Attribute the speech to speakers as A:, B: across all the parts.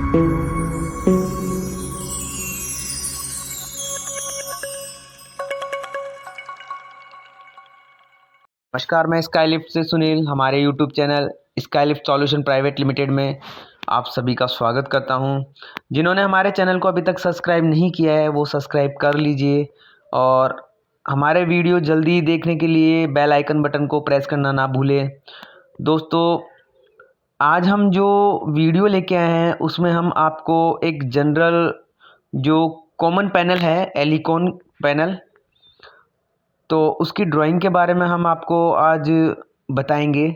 A: नमस्कार, मैं स्काईलिफ्ट से सुनील। हमारे YouTube channel Skylift solution private limited में आप सभी का स्वागत करता हूं। जिन्होंने हमारे चैनल को अभी तक सब्सक्राइब नहीं किया है वो सब्सक्राइब कर लीजिए और हमारे वीडियो जल्दी देखने के लिए बेल आइकन बटन को प्रेस करना ना भूलें। दोस्तों, आज हम जो वीडियो लेके आए हैं उसमें हम आपको एक जनरल जो कॉमन पैनल है एलिकॉन पैनल, तो उसकी ड्राइंग के बारे में हम आपको आज बताएंगे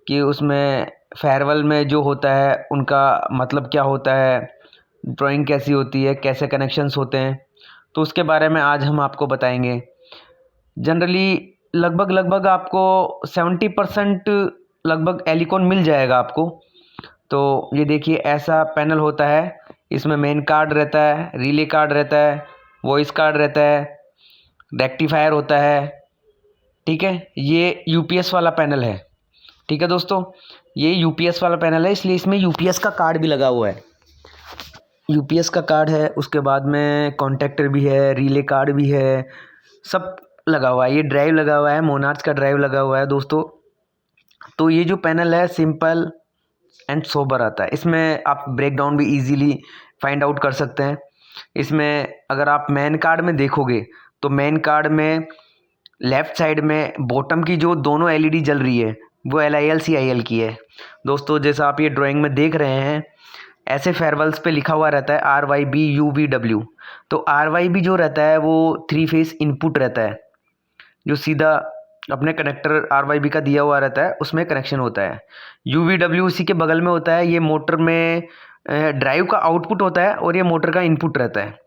A: कि उसमें फेयरवेल में जो होता है उनका मतलब क्या होता है, ड्राइंग कैसी होती है, कैसे कनेक्शंस होते हैं, तो उसके बारे में आज हम आपको बताएंगे। जनरली लगभग आपको 70% लगभग एलिकॉन मिल जाएगा आपको। तो ये देखिए, ऐसा पैनल होता है। इसमें मेन कार्ड रहता है, रिले कार्ड रहता है, वॉइस कार्ड रहता है, रेक्टिफायर होता है। ठीक है, ये यूपीएस वाला पैनल है। ठीक है दोस्तों, ये यूपीएस वाला पैनल है, इसलिए इसमें यूपीएस का कार्ड भी लगा हुआ है। यूपीएस का कार्ड है, उसके बाद में कॉन्टेक्टर भी है, रिले कार्ड भी है, सब लगा हुआ है। ये ड्राइव लगा हुआ है, मोनार्च का ड्राइव लगा हुआ है दोस्तों। तो ये जो पैनल है सिंपल एंड सोबर आता है। इसमें आप ब्रेक डाउन भी इजीली फाइंड आउट कर सकते हैं। इसमें अगर आप मेन कार्ड में देखोगे तो मेन कार्ड में लेफ़्ट साइड में बॉटम की जो दोनों एलईडी जल रही है वो LIL की है दोस्तों। जैसा आप ये ड्राइंग में देख रहे हैं, ऐसे फेयरवेल्स पे लिखा हुआ रहता है RYBUVW। तो RYB जो रहता है वो 3 फेस इनपुट रहता है, जो सीधा अपने कनेक्टर RYB का दिया हुआ रहता है, उसमें कनेक्शन होता है। UVW उसी के बगल में होता है। ये मोटर में ड्राइव का आउटपुट होता है और ये मोटर का इनपुट रहता है।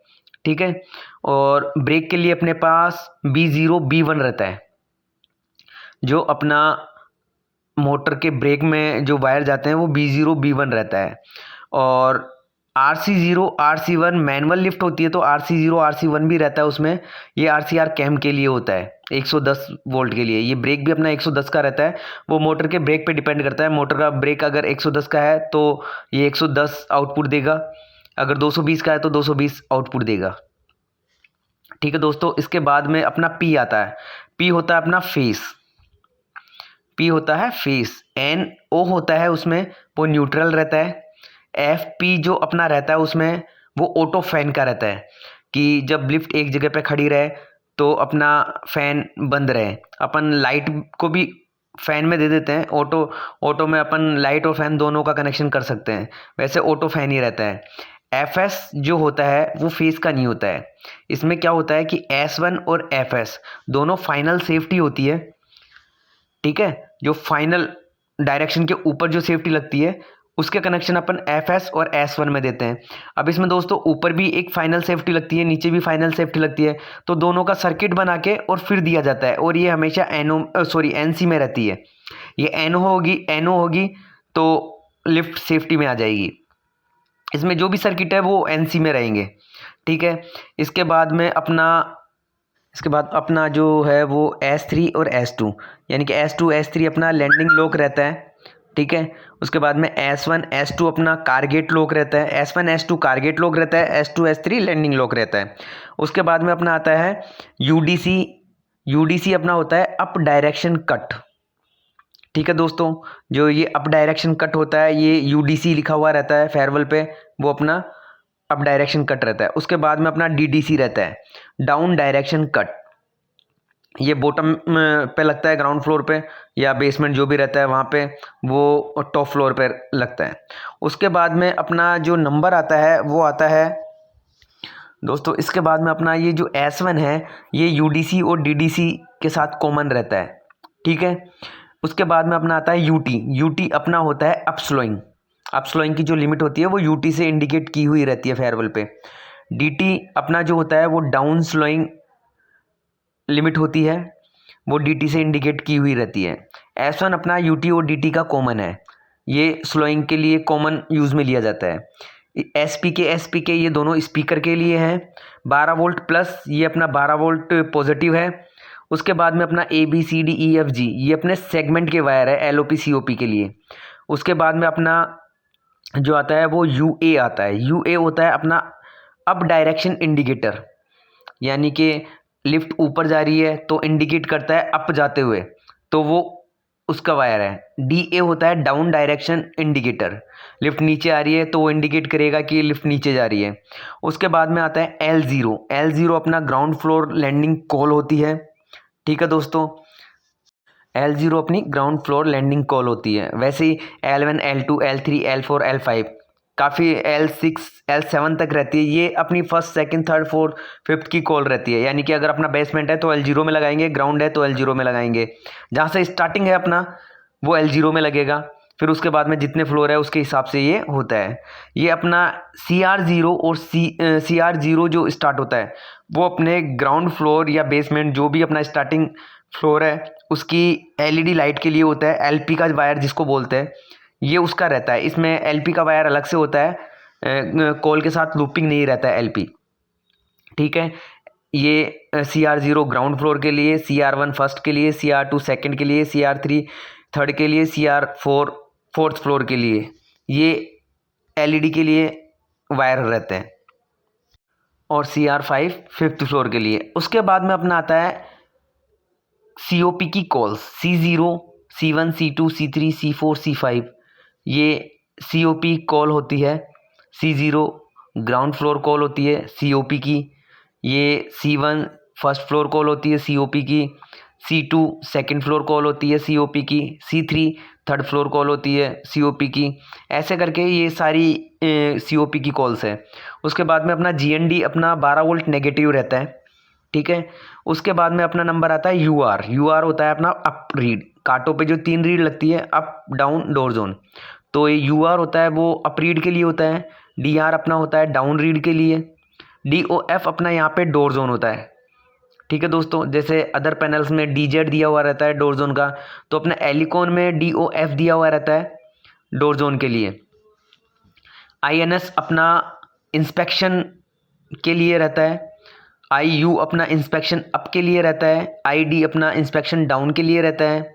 A: ठीक है, और ब्रेक के लिए अपने पास B0 B1 रहता है, जो अपना मोटर के ब्रेक में जो वायर जाते हैं वो B0 B1 रहता है। और RC0 RC1 मैनुअल लिफ्ट होती है तो RC0 RC1 भी रहता है उसमें। ये RCR कैम के लिए होता है, 110 वोल्ट के लिए। ये ब्रेक भी अपना 110 का रहता है। वो मोटर के ब्रेक पे डिपेंड करता है। मोटर का ब्रेक अगर 110 का है तो ये 110 आउटपुट देगा, अगर 220 का है तो 220 आउटपुट देगा। ठीक है दोस्तों, इसके बाद में अपना P आता है। P होता है अपना फेस, P होता है फेस। NO होता है उसमें, वो न्यूट्रल रहता है। FP जो अपना रहता है उसमें वो ऑटो फैन का रहता है, कि जब लिफ्ट एक जगह पे खड़ी रहे तो अपना फैन बंद रहे। अपन लाइट को भी फैन में दे देते हैं, ऑटो में अपन लाइट और फैन दोनों का कनेक्शन कर सकते हैं, वैसे ऑटो फैन ही रहता है। FS जो होता है वो फेस का नहीं होता है। इसमें क्या होता है कि S1 और FS दोनों फाइनल सेफ्टी होती है। ठीक है, जो फाइनल डायरेक्शन के ऊपर जो सेफ्टी लगती है उसके कनेक्शन अपन FS और S1 में देते हैं। अब इसमें दोस्तों ऊपर भी एक फाइनल सेफ्टी लगती है, नीचे भी फाइनल सेफ्टी लगती है, तो दोनों का सर्किट बना के और फिर दिया जाता है। और ये हमेशा NC में रहती है। ये NO होगी तो लिफ्ट सेफ्टी में आ जाएगी। इसमें जो भी सर्किट है वो NC में रहेंगे। ठीक है, इसके बाद अपना जो है वो S3 और S2, यानी कि S2 S3 अपना लैंडिंग लॉक रहता है। ठीक है, उसके बाद में S1 S2 अपना कारगेट लॉक रहता है। S1 S2 कारगेट लॉक रहता है, S2 S3 लैंडिंग लॉक रहता है। उसके बाद में अपना आता है UDC अपना होता है अप डायरेक्शन कट। ठीक है दोस्तों, जो ये अप डायरेक्शन कट होता है ये UDC लिखा हुआ रहता है फेयरवेल पे, वो अपना अप डायरेक्शन कट रहता है। उसके बाद में अपना DDC रहता है, डाउन डायरेक्शन कट। ये बॉटम पे लगता है, ग्राउंड फ्लोर पे या बेसमेंट जो भी रहता है वहाँ पे, वो टॉप फ्लोर पे लगता है। उसके बाद में अपना जो नंबर आता है वो आता है दोस्तों, इसके बाद में अपना ये जो S1 है ये UDC और DDC के साथ कॉमन रहता है। ठीक है, उसके बाद में अपना आता है UT अपना होता है अपस्लोइंग की जो लिमिट होती है वो UT से इंडिकेट की हुई रहती है फेयरवेल पे। DT अपना जो होता है वो डाउन स्लोइंग लिमिट होती है, वो DT से इंडिकेट की हुई रहती है। S1 अपना UT और DT का कॉमन है, ये स्लोइंग के लिए कॉमन यूज़ में लिया जाता है। SPK ये दोनों स्पीकर के लिए हैं। 12 वोल्ट प्लस, ये अपना 12 वोल्ट पॉजिटिव है। उसके बाद में अपना ABCDEFG ये अपने सेगमेंट के वायर है LOP COP के लिए। उसके बाद में अपना जो आता है वो UA आता है। UA होता है अपना अप डायरेक्शन इंडिकेटर, यानी कि लिफ्ट ऊपर जा रही है तो इंडिकेट करता है अप जाते हुए, तो वो उसका वायर है। DA होता है डाउन डायरेक्शन इंडिकेटर, लिफ्ट नीचे आ रही है तो वो इंडिकेट करेगा कि लिफ्ट नीचे जा रही है। उसके बाद में आता है L0। L0 अपना ग्राउंड फ्लोर लैंडिंग कॉल होती है। ठीक है दोस्तों, L0 अपनी ग्राउंड फ्लोर लैंडिंग कॉल होती है। वैसे ही L1, L2, L3, L4, L5, काफ़ी L6, L7 तक रहती है। ये अपनी first, second, third, fourth, fifth की कॉल रहती है। यानी कि अगर अपना बेसमेंट है तो L0 में लगाएंगे, ग्राउंड है तो L0 में लगाएंगे। जहाँ से स्टार्टिंग है अपना वो L0 में लगेगा, फिर उसके बाद में जितने फ्लोर है उसके हिसाब से ये होता है। ये अपना CR0 और CR0 जो स्टार्ट होता है वो अपने ग्राउंड फ्लोर या बेसमेंट जो भी अपना स्टार्टिंग फ्लोर है उसकी LED लाइट के लिए होता है। LP का वायर जिसको बोलते हैं ये उसका रहता है। इसमें LP का वायर अलग से होता है, कॉल के साथ लूपिंग नहीं रहता है LP। ठीक है, ये CR0 ग्राउंड फ्लोर के लिए, CR1 फर्स्ट के लिए, CR2 सेकंड के लिए, CR3 थर्ड के लिए, CR4 फोर्थ फ्लोर के लिए, ये LED के लिए वायर रहते हैं, और CR5 फिफ्थ फ्लोर के लिए। उसके बाद में अपना आता है COP की calls, C0, C1, C2, C3, C4, C5, ये COP कॉल होती है। C0 ग्राउंड फ्लोर कॉल होती है COP की। ये C1 फर्स्ट फ्लोर कॉल होती है COP की। C2 सेकंड फ्लोर कॉल होती है COP की। C3 थर्ड फ्लोर कॉल होती है COP की। ऐसे करके ये सारी COP की कॉल्स है। उसके बाद में अपना GND अपना 12 वोल्ट नेगेटिव रहता है। ठीक है, उसके बाद में अपना नंबर आता है UR। UR होता है अपना अप रीड, कांटों पे जो 3 रीड लगती है, अप डाउन डोर जोन, तो ये UR होता है वो अप रीड के लिए होता है। DR अपना होता है डाउन रीड के लिए। DOF अपना यहाँ पे डोर जोन होता है। ठीक है दोस्तों, जैसे अदर पैनल्स में DZ दिया हुआ रहता है डोर जोन का, तो अपना एलिकॉन में DOF दिया हुआ रहता है डोर जोन के लिए। INS अपना इंस्पेक्शन के लिए रहता है। IU अपना इंस्पेक्शन अप के लिए रहता है। ID अपना इंस्पेक्शन डाउन के लिए रहता है।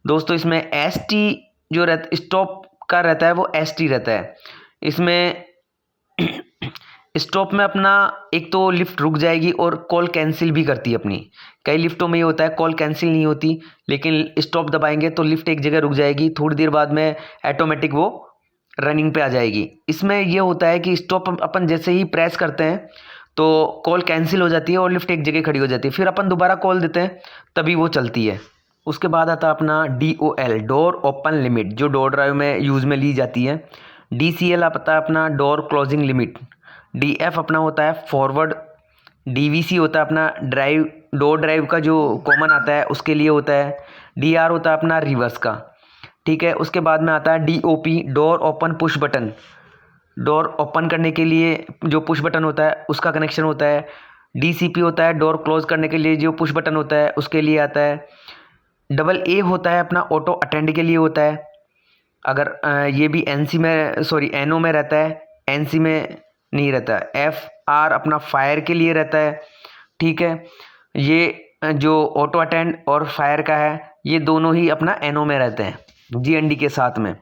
A: दोस्तों इसमें ST जो रहता स्टॉप का रहता है वो ST रहता है। इसमें स्टॉप में अपना एक तो लिफ्ट रुक जाएगी और कॉल कैंसिल भी करती है अपनी। कई लिफ्टों में ये होता है कॉल कैंसिल नहीं होती, लेकिन स्टॉप दबाएंगे तो लिफ्ट एक जगह रुक जाएगी, थोड़ी देर बाद में ऑटोमेटिक वो रनिंग पे आ जाएगी। इसमें ये होता है कि स्टॉप अपन जैसे ही प्रेस करते हैं तो कॉल कैंसिल हो जाती है और लिफ्ट एक जगह खड़ी हो जाती है, फिर अपन दोबारा कॉल देते हैं तभी वो चलती है। उसके बाद आता है अपना DOL, डोर ओपन लिमिट, जो डोर ड्राइव में यूज़ में ली जाती है। DCL आता है अपना डोर क्लोजिंग लिमिट। DF अपना होता है फॉरवर्ड। DVC होता है अपना ड्राइव, डोर ड्राइव का जो कॉमन आता है उसके लिए होता है। DR होता है अपना रिवर्स का। ठीक है, उसके बाद में आता है DOP, door open push button, door open करने के लिए जो पुश बटन होता है उसका कनेक्शन होता है। DCP होता है डोर क्लोज करने के लिए जो पुश बटन होता है उसके लिए आता है। AA होता है अपना ऑटो अटेंड के लिए होता है। अगर ये भी NC में, सॉरी NO में रहता है, NC में नहीं रहता है। FR अपना फायर के लिए रहता है। ठीक है, ये जो ऑटो अटेंड और फायर का है ये दोनों ही अपना NO में रहते हैं GND के साथ में।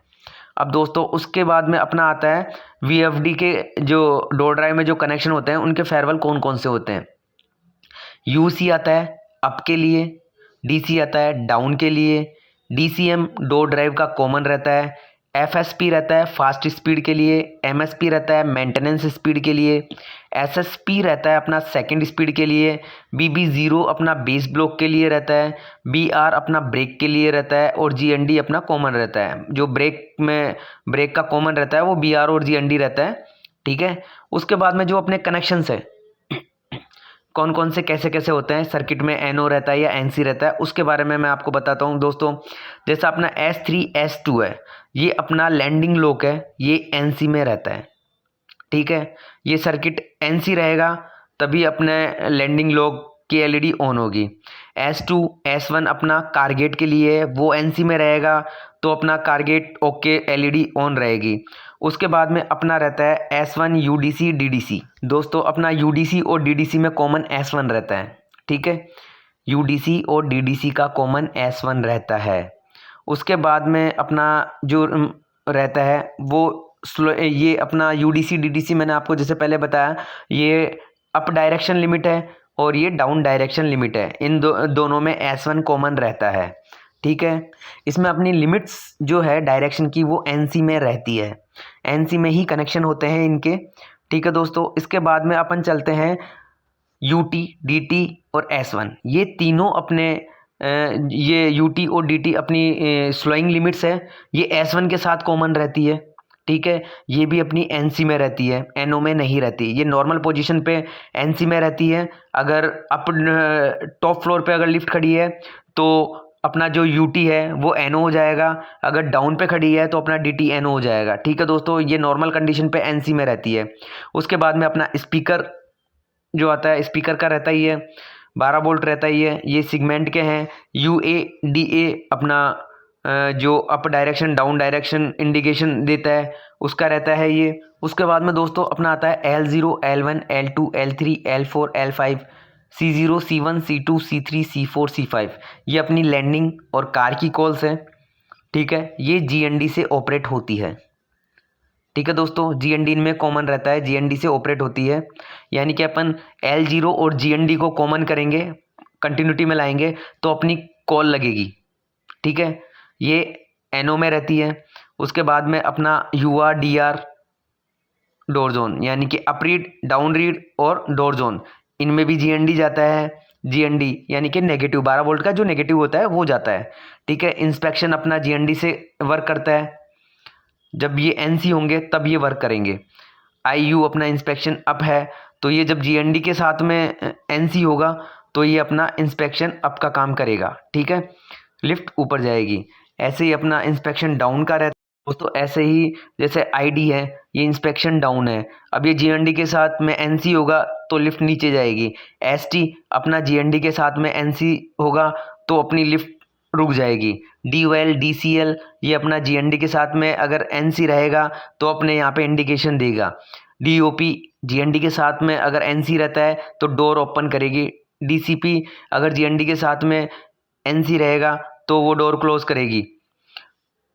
A: अब दोस्तों उसके बाद में अपना आता है VFD के जो डोर ड्राइव में जो कनेक्शन होते हैं उनके फेयरवेल कौन कौन से होते हैं। UC आता है अप के लिए, DC आता है डाउन के लिए, DCM डोर ड्राइव का कॉमन रहता है, FSP रहता है फास्ट स्पीड के लिए, MSP रहता है मेंटेनेंस स्पीड के लिए, SSP रहता है अपना सेकंड स्पीड के लिए, BB0 अपना बेस ब्लॉक के लिए रहता है, BR अपना ब्रेक के लिए रहता है, और GND अपना कॉमन रहता है। जो ब्रेक का कॉमन रहता है वो BR और GND रहता है। ठीक है, उसके बाद में जो अपने कनेक्शंस है कौन कौन से कैसे कैसे होते हैं, सर्किट में NO रहता है या NC रहता है, उसके बारे में मैं आपको बताता हूँ दोस्तों। जैसा अपना S3 S2 है, ये अपना लैंडिंग लॉक है, ये NC में रहता है। ठीक है, ये सर्किट NC रहेगा तभी अपने लैंडिंग लॉक की LED ऑन होगी। S2 S1 अपना कारगेट के लिए है, वो NC में रहेगा तो अपना कारगेट ओके LED ऑन रहेगी। उसके बाद में अपना रहता है S1 UDC DDC। दोस्तों अपना UDC और DDC में कॉमन S1 रहता है। ठीक है, UDC और DDC का कॉमन S1 रहता है। उसके बाद में अपना जो रहता है वो ये अपना यूडीसी डीडीसी मैंने आपको जैसे पहले बताया, ये अप डायरेक्शन लिमिट है और ये डाउन डायरेक्शन लिमिट है। इन दोनों में S1 कॉमन रहता है, ठीक है। इसमें अपनी लिमिट्स जो है डायरेक्शन की वो NC में रहती है, NC में ही कनेक्शन होते हैं इनके, ठीक है दोस्तों। इसके बाद में अपन चलते हैं UT, DT और S1। ये तीनों अपने ये UT और DT अपनी स्लोइंग लिमिट्स है, ये S1 के साथ कॉमन रहती है, ठीक है। ये भी अपनी NC में रहती है, NO में नहीं रहती। ये नॉर्मल पोजीशन पे NC में रहती है। अगर अप टॉप फ्लोर पे अगर लिफ्ट खड़ी है तो अपना जो UT है वो NO हो जाएगा, अगर डाउन पे खड़ी है तो अपना DT NO हो जाएगा, ठीक है दोस्तों। ये नॉर्मल कंडीशन पे NC में रहती है। उसके बाद में अपना स्पीकर जो आता है, स्पीकर का रहता ही है, 12 वोल्ट रहता ही है। ये सेगमेंट के हैं, UA DA अपना जो up direction down direction indication देता है उसका रहता है ये। उसके बाद में दोस्तों अपना आता है L0, L1, L2, L3, L4, L5, C0, C1, C2, C3, C4, C5। ये अपनी लैंडिंग और कार की कॉल्स हैं, ठीक है। ये GND से ऑपरेट होती है, ठीक है दोस्तों। GND इनमें कॉमन रहता है, GND से ऑपरेट होती है। यानी कि अपन L0 और GND को कॉमन करेंगे, कंटिन्यूटी में लाएंगे तो अपनी कॉल लगेगी, ठीक है। ये NO में रहती है। उसके बाद में अपना UR DR डोर जोन, यानी कि अप रीड, डाउन रीड और डोर जोन, इनमें भी GND जाता है। GND यानी कि नेगेटिव, 12 वोल्ट का जो नेगेटिव होता है वो जाता है, ठीक है। इंस्पेक्शन अपना GND से वर्क करता है, जब ये NC होंगे तब ये वर्क करेंगे। IU अपना इंस्पेक्शन अप है, तो ये जब GND के साथ में NC होगा तो ये अपना इंस्पेक्शन अप का काम करेगा, ठीक है, लिफ्ट ऊपर जाएगी। ऐसे ही अपना इंस्पेक्शन डाउन का रहता है दोस्तों। ऐसे ही जैसे ID है, ये इंस्पेक्शन डाउन है, अब ये GND के साथ में NC होगा तो लिफ्ट नीचे जाएगी। ST अपना GND के साथ में NC होगा तो अपनी लिफ्ट रुक जाएगी। DOL DCL ये अपना GND के साथ में अगर NC रहेगा तो अपने यहाँ पे इंडिकेशन देगा। DOP GND के साथ में अगर NC रहता है तो डोर ओपन करेगी। DCP अगर GND के साथ में NC रहेगा तो वो डोर क्लोज करेगी।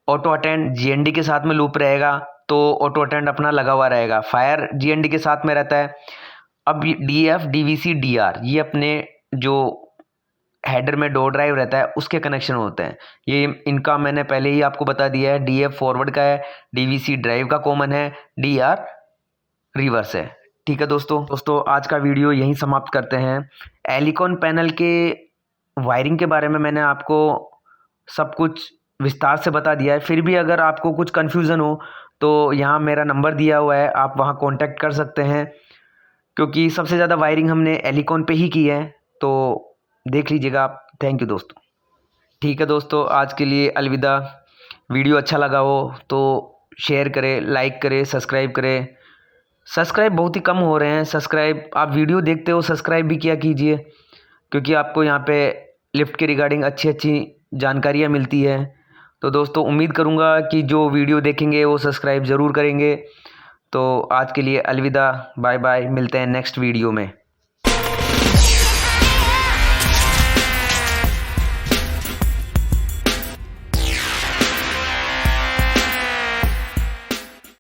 A: ऑटो अटेंड GND के साथ में लूप रहेगा तो ऑटो अटेंड अपना लगा हुआ रहेगा। फायर GND के साथ में रहता है। अब DF DVC DR ये अपने जो हेडर में डोर ड्राइव रहता है उसके कनेक्शन होते हैं। ये इनका मैंने पहले ही आपको बता दिया है। DF फॉरवर्ड का है, DVC ड्राइव का कॉमन है, DR रिवर्स है, ठीक है दोस्तों आज का वीडियो यहीं समाप्त करते हैं। एलिकॉन पैनल के वायरिंग के बारे में मैंने आपको सब कुछ विस्तार से बता दिया है। फिर भी अगर आपको कुछ कन्फ्यूज़न हो तो यहाँ मेरा नंबर दिया हुआ है, आप वहाँ कॉन्टैक्ट कर सकते हैं, क्योंकि सबसे ज़्यादा वायरिंग हमने एलिकॉन पे ही की है, तो देख लीजिएगा आप। थैंक यू दोस्तों। ठीक है दोस्तों, आज के लिए अलविदा। वीडियो अच्छा लगा हो तो शेयर करें, लाइक करें, सब्सक्राइब करें। सब्सक्राइब बहुत ही कम हो रहे हैं। सब्सक्राइब आप वीडियो देखते हो, सब्सक्राइब भी किया कीजिए, क्योंकि आपको यहाँ पे लिफ्ट के रिगार्डिंग अच्छी अच्छी जानकारियाँ मिलती है। तो दोस्तों उम्मीद करूँगा कि जो वीडियो देखेंगे वो सब्सक्राइब ज़रूर करेंगे। तो आज के लिए अलविदा, बाय बाय, मिलते हैं नेक्स्ट वीडियो में।